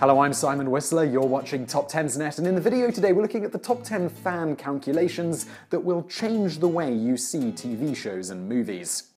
Hello, I'm Simon Whistler, you're watching TopTenzNet, and in the video today we're looking at the top 10 fan calculations that will change the way you see TV shows and movies.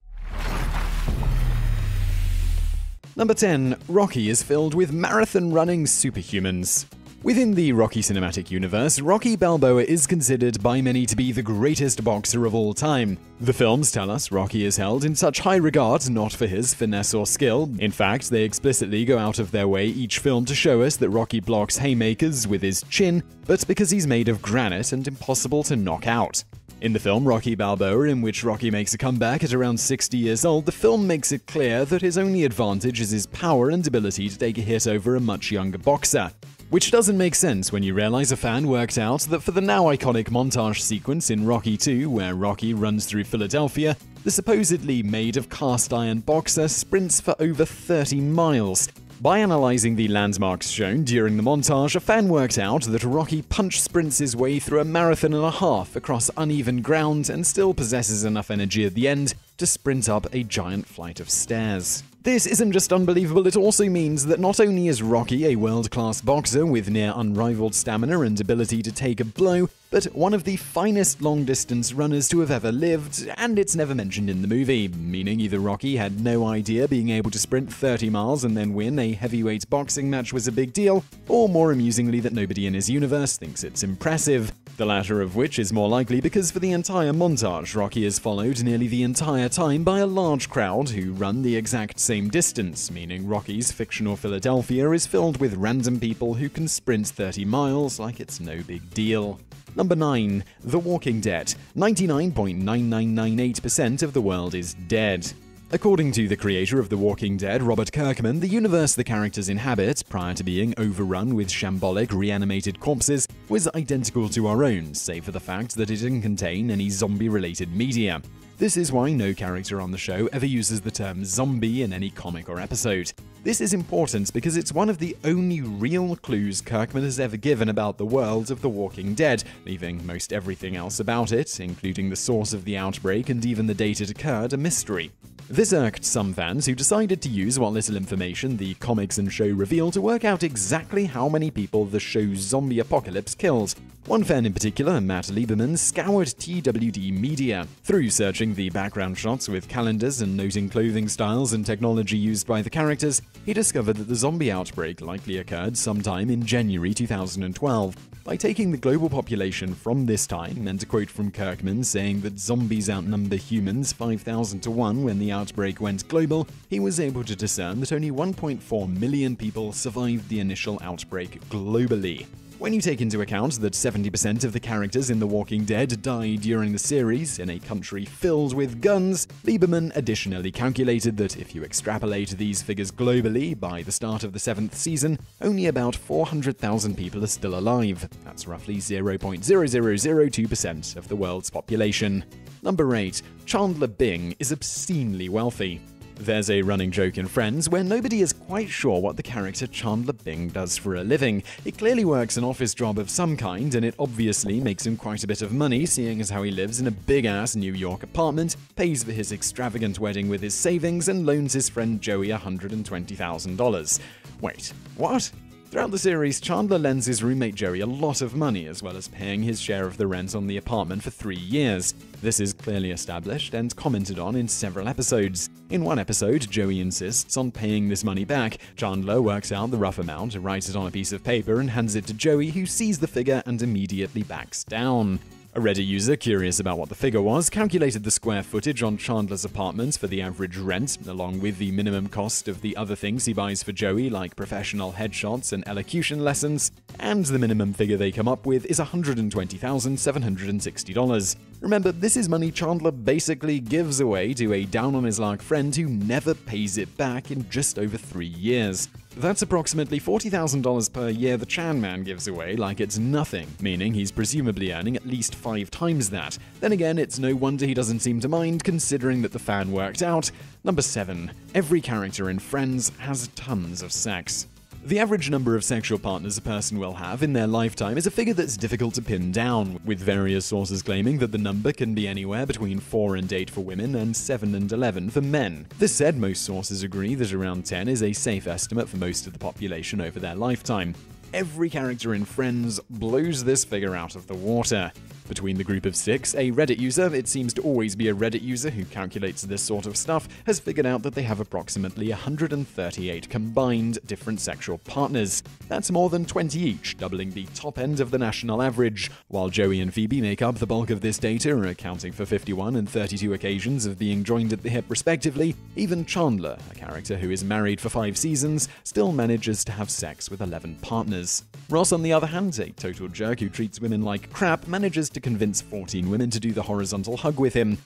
Number 10. Rocky is filled with marathon-running superhumans. Within the Rocky cinematic universe, Rocky Balboa is considered by many to be the greatest boxer of all time. The films tell us Rocky is held in such high regard not for his finesse or skill. In fact, they explicitly go out of their way each film to show us that Rocky blocks haymakers with his chin, but because he's made of granite and impossible to knock out. In the film Rocky Balboa, in which Rocky makes a comeback at around 60 years old, the film makes it clear that his only advantage is his power and ability to take a hit over a much younger boxer. Which doesn't make sense when you realize a fan worked out that for the now iconic montage sequence in Rocky II, where Rocky runs through Philadelphia, the supposedly made of cast iron boxer sprints for over 30 miles. By analyzing the landmarks shown during the montage, a fan worked out that Rocky punch sprints his way through a marathon and a half across uneven ground and still possesses enough energy at the end to sprint up a giant flight of stairs. This isn't just unbelievable, it also means that not only is Rocky a world-class boxer with near unrivaled stamina and ability to take a blow, but one of the finest long-distance runners to have ever lived, and it's never mentioned in the movie, meaning either Rocky had no idea being able to sprint 30 miles and then win a heavyweight boxing match was a big deal, or more amusingly that nobody in his universe thinks it's impressive. The latter of which is more likely because for the entire montage, Rocky is followed nearly the entire time by a large crowd who run the exact same distance, meaning Rocky's fictional Philadelphia is filled with random people who can sprint 30 miles like it's no big deal. Number 9. The Walking Dead. 99.9998% of the world is dead. According to the creator of The Walking Dead, Robert Kirkman, the universe the characters inhabit, prior to being overrun with shambolic, reanimated corpses, was identical to our own, save for the fact that it didn't contain any zombie-related media. This is why no character on the show ever uses the term zombie in any comic or episode. This is important because it's one of the only real clues Kirkman has ever given about the world of The Walking Dead, leaving most everything else about it, including the source of the outbreak and even the date it occurred, a mystery. This irked some fans who decided to use what little information the comics and show reveal to work out exactly how many people the show's zombie apocalypse killed. One fan in particular, Matt Lieberman, scoured TWD media. Through searching the background shots with calendars and noting clothing styles and technology used by the characters, he discovered that the zombie outbreak likely occurred sometime in January 2012. By taking the global population from this time, and a quote from Kirkman saying that zombies outnumber humans 5,000 to 1 when the outbreak went global, he was able to discern that only 1.4 million people survived the initial outbreak globally. When you take into account that 70% of the characters in The Walking Dead died during the series in a country filled with guns, Lieberman additionally calculated that if you extrapolate these figures globally, by the start of the 7th season, only about 400,000 people are still alive. That's roughly 0.0002% of the world's population. Number 8. Chandler Bing is obscenely wealthy. There's a running joke in Friends where nobody is quite sure what the character Chandler Bing does for a living. He clearly works an office job of some kind, and it obviously makes him quite a bit of money, seeing as how he lives in a big-ass New York apartment, pays for his extravagant wedding with his savings, and loans his friend Joey $120,000. Wait, what? Throughout the series, Chandler lends his roommate Joey a lot of money, as well as paying his share of the rent on the apartment for 3 years. This is clearly established and commented on in several episodes. In one episode, Joey insists on paying this money back. Chandler works out the rough amount, writes it on a piece of paper, and hands it to Joey, who sees the figure and immediately backs down. A Reddit user curious about what the figure was calculated the square footage on Chandler's apartment for the average rent, along with the minimum cost of the other things he buys for Joey, like professional headshots and elocution lessons, and the minimum figure they come up with is $120,760. Remember, this is money Chandler basically gives away to a down-on-his-luck friend who never pays it back in just over 3 years. That's approximately $40,000 per year the Chan Man gives away like it's nothing, meaning he's presumably earning at least 5 times that. Then again, it's no wonder he doesn't seem to mind, considering that the fan worked out. Number 7. Every character in Friends has tons of sex. The average number of sexual partners a person will have in their lifetime is a figure that's difficult to pin down, with various sources claiming that the number can be anywhere between 4 and 8 for women and 7 and 11 for men. This said, most sources agree that around 10 is a safe estimate for most of the population over their lifetime. Every character in Friends blows this figure out of the water. Between the group of 6, a Reddit user, it seems to always be a Reddit user who calculates this sort of stuff, has figured out that they have approximately 138 combined different sexual partners. That's more than 20 each, doubling the top end of the national average. While Joey and Phoebe make up the bulk of this data, accounting for 51 and 32 occasions of being joined at the hip respectively, even Chandler, a character who is married for 5 seasons, still manages to have sex with 11 partners. Ross, on the other hand, a total jerk who treats women like crap, manages to convince 14 women to do the horizontal hug with him.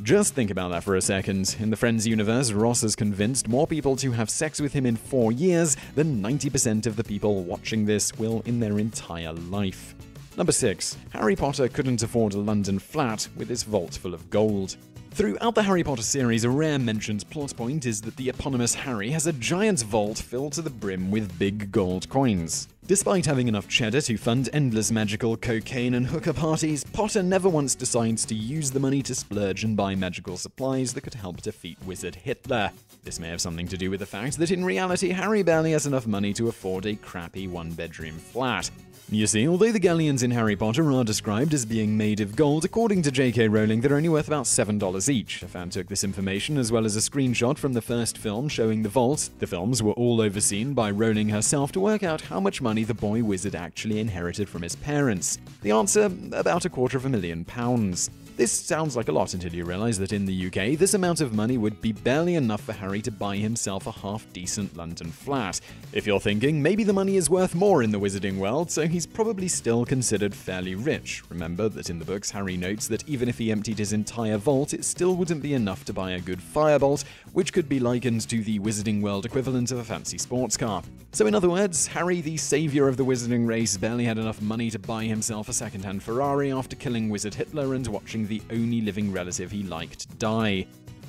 Just think about that for a second. In the Friends universe, Ross has convinced more people to have sex with him in 4 years than 90% of the people watching this will in their entire life. Number 6. Harry Potter couldn't afford a London flat with his vault full of gold. Throughout the Harry Potter series, a rare mentioned plot point is that the eponymous Harry has a giant vault filled to the brim with big gold coins. Despite having enough cheddar to fund endless magical cocaine and hooker parties, Potter never once decides to use the money to splurge and buy magical supplies that could help defeat Wizard Hitler. This may have something to do with the fact that in reality, Harry barely has enough money to afford a crappy one-bedroom flat. You see, although the galleons in Harry Potter are described as being made of gold, according to J.K. Rowling, they're only worth about $7 each. A fan took this information as well as a screenshot from the first film showing the vault. The films were all overseen by Rowling herself to work out how much money the boy wizard actually inherited from his parents. The answer, about £250,000. This sounds like a lot until you realize that in the UK, this amount of money would be barely enough for Harry to buy himself a half-decent London flat. If you're thinking, maybe the money is worth more in the wizarding world, so he's probably still considered fairly rich. Remember that in the books, Harry notes that even if he emptied his entire vault, it still wouldn't be enough to buy a good firebolt, which could be likened to the wizarding world equivalent of a fancy sports car. So in other words, Harry, the savior of the wizarding race, barely had enough money to buy himself a second-hand Ferrari after killing Wizard Hitler and watching the only living relative he liked die.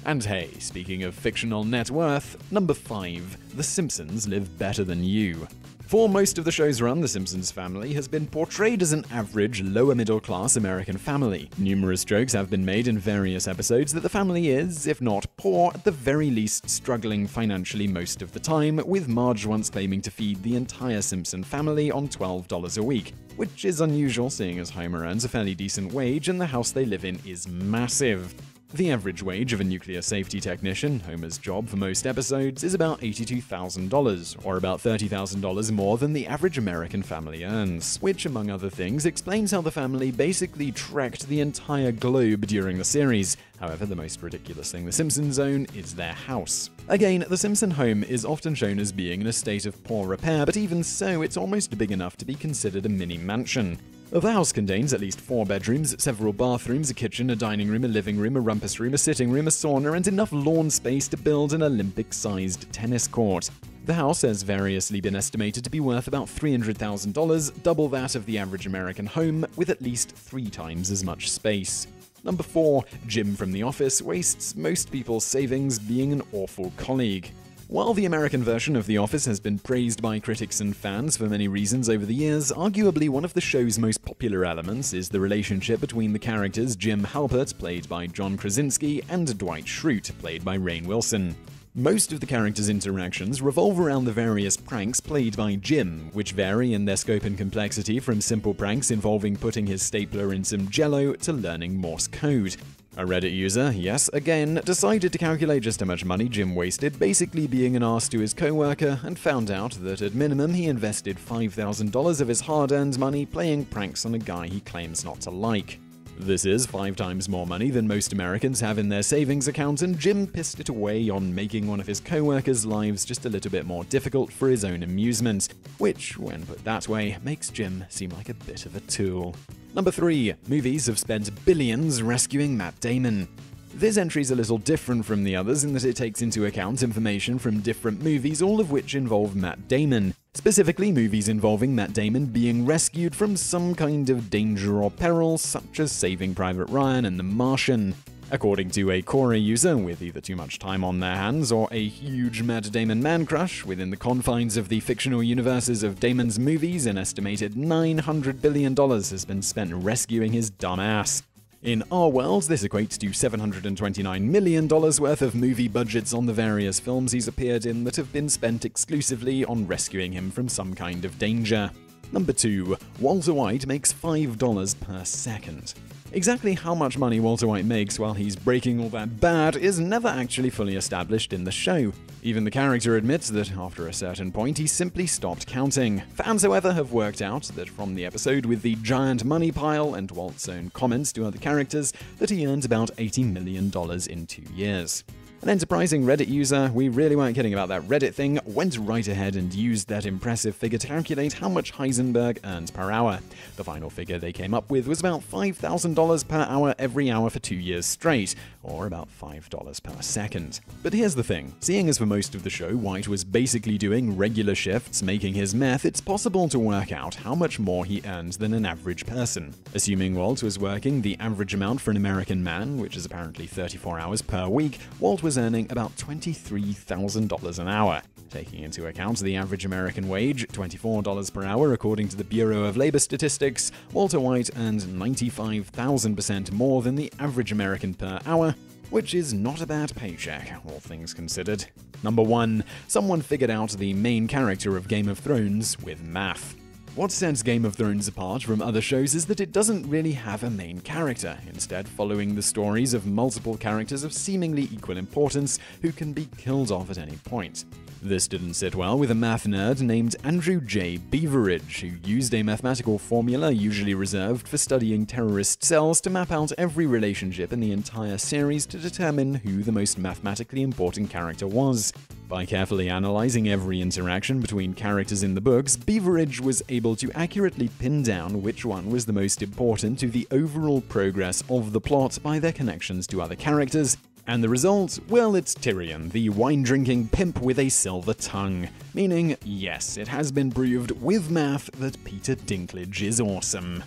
And hey, speaking of fictional net worth, number 5, The Simpsons live better than you. For most of the show's run, the Simpsons family has been portrayed as an average, lower-middle-class American family. Numerous jokes have been made in various episodes that the family is, if not poor, at the very least struggling financially most of the time, with Marge once claiming to feed the entire Simpson family on $12 a week, which is unusual seeing as Homer earns a fairly decent wage and the house they live in is massive. The average wage of a nuclear safety technician, Homer's job for most episodes, is about $82,000, or about $30,000 more than the average American family earns, which, among other things, explains how the family basically trekked the entire globe during the series. However, the most ridiculous thing the Simpsons own is their house. Again, the Simpson home is often shown as being in a state of poor repair, but even so, it's almost big enough to be considered a mini-mansion. The house contains at least 4 bedrooms, several bathrooms, a kitchen, a dining room, a living room, a rumpus room, a sitting room, a sauna, and enough lawn space to build an Olympic-sized tennis court. The house has variously been estimated to be worth about $300,000, double that of the average American home, with at least 3 times as much space. Number 4, Jim from The Office wastes most people's savings being an awful colleague. While the American version of The Office has been praised by critics and fans for many reasons over the years, arguably one of the show's most popular elements is the relationship between the characters Jim Halpert, played by John Krasinski, and Dwight Schrute, played by Rainn Wilson. Most of the characters' interactions revolve around the various pranks played by Jim, which vary in their scope and complexity from simple pranks involving putting his stapler in some jello to learning Morse code. A Reddit user, yes, again, decided to calculate just how much money Jim wasted basically being an arse to his co-worker and found out that at minimum he invested $5,000 of his hard-earned money playing pranks on a guy he claims not to like. This is 5 times more money than most Americans have in their savings account, and Jim pissed it away on making one of his co-workers' lives just a little bit more difficult for his own amusement, which, when put that way, makes Jim seem like a bit of a tool. Number 3. Movies have spent billions rescuing Matt Damon. This entry's a little different from the others in that it takes into account information from different movies, all of which involve Matt Damon. Specifically, movies involving Matt Damon being rescued from some kind of danger or peril, such as Saving Private Ryan and The Martian. According to a Quora user with either too much time on their hands or a huge Matt Damon man crush, within the confines of the fictional universes of Damon's movies, an estimated $900 billion has been spent rescuing his dumb ass. In our world, this equates to $729 million worth of movie budgets on the various films he's appeared in that have been spent exclusively on rescuing him from some kind of danger. Number 2. Walter White makes $5 per second. Exactly how much money Walter White makes while he's breaking all that bad is never actually fully established in the show. Even the character admits that after a certain point he simply stopped counting. Fans, however, have worked out that from the episode with the giant money pile and Walt's own comments to other characters that he earned about $80 million in 2 years. An enterprising Reddit user, we really weren't kidding about that Reddit thing, went right ahead and used that impressive figure to calculate how much Heisenberg earned per hour. The final figure they came up with was about $5,000 per hour every hour for 2 years straight, or about $5 per second. But here's the thing, seeing as for most of the show White was basically doing regular shifts making his meth, it's possible to work out how much more he earned than an average person. Assuming Walt was working the average amount for an American man, which is apparently 34 hours per week, Walt was earning about $23,000 an hour. Taking into account the average American wage, $24 per hour according to the Bureau of Labor Statistics, Walter White earned 95,000% more than the average American per hour, which is not a bad paycheck, all things considered. Number 1. Someone figured out the main character of Game of Thrones with math. What sets Game of Thrones apart from other shows is that it doesn't really have a main character, instead following the stories of multiple characters of seemingly equal importance who can be killed off at any point. This didn't sit well with a math nerd named Andrew J. Beveridge, who used a mathematical formula usually reserved for studying terrorist cells to map out every relationship in the entire series to determine who the most mathematically important character was. By carefully analyzing every interaction between characters in the books, Beveridge was able to accurately pin down which one was the most important to the overall progress of the plot by their connections to other characters. And the result? Well, it's Tyrion, the wine-drinking pimp with a silver tongue. Meaning, yes, it has been proved with math that Peter Dinklage is awesome.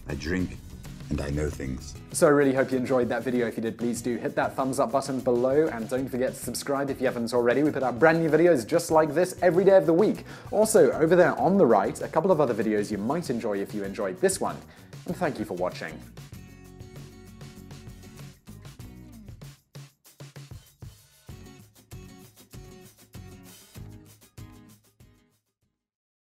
I drink, and I know things. So I really hope you enjoyed that video. If you did, please do hit that thumbs up button below, and don't forget to subscribe if you haven't already. We put out brand new videos just like this every day of the week. Also, over there on the right, a couple of other videos you might enjoy if you enjoyed this one. And thank you for watching.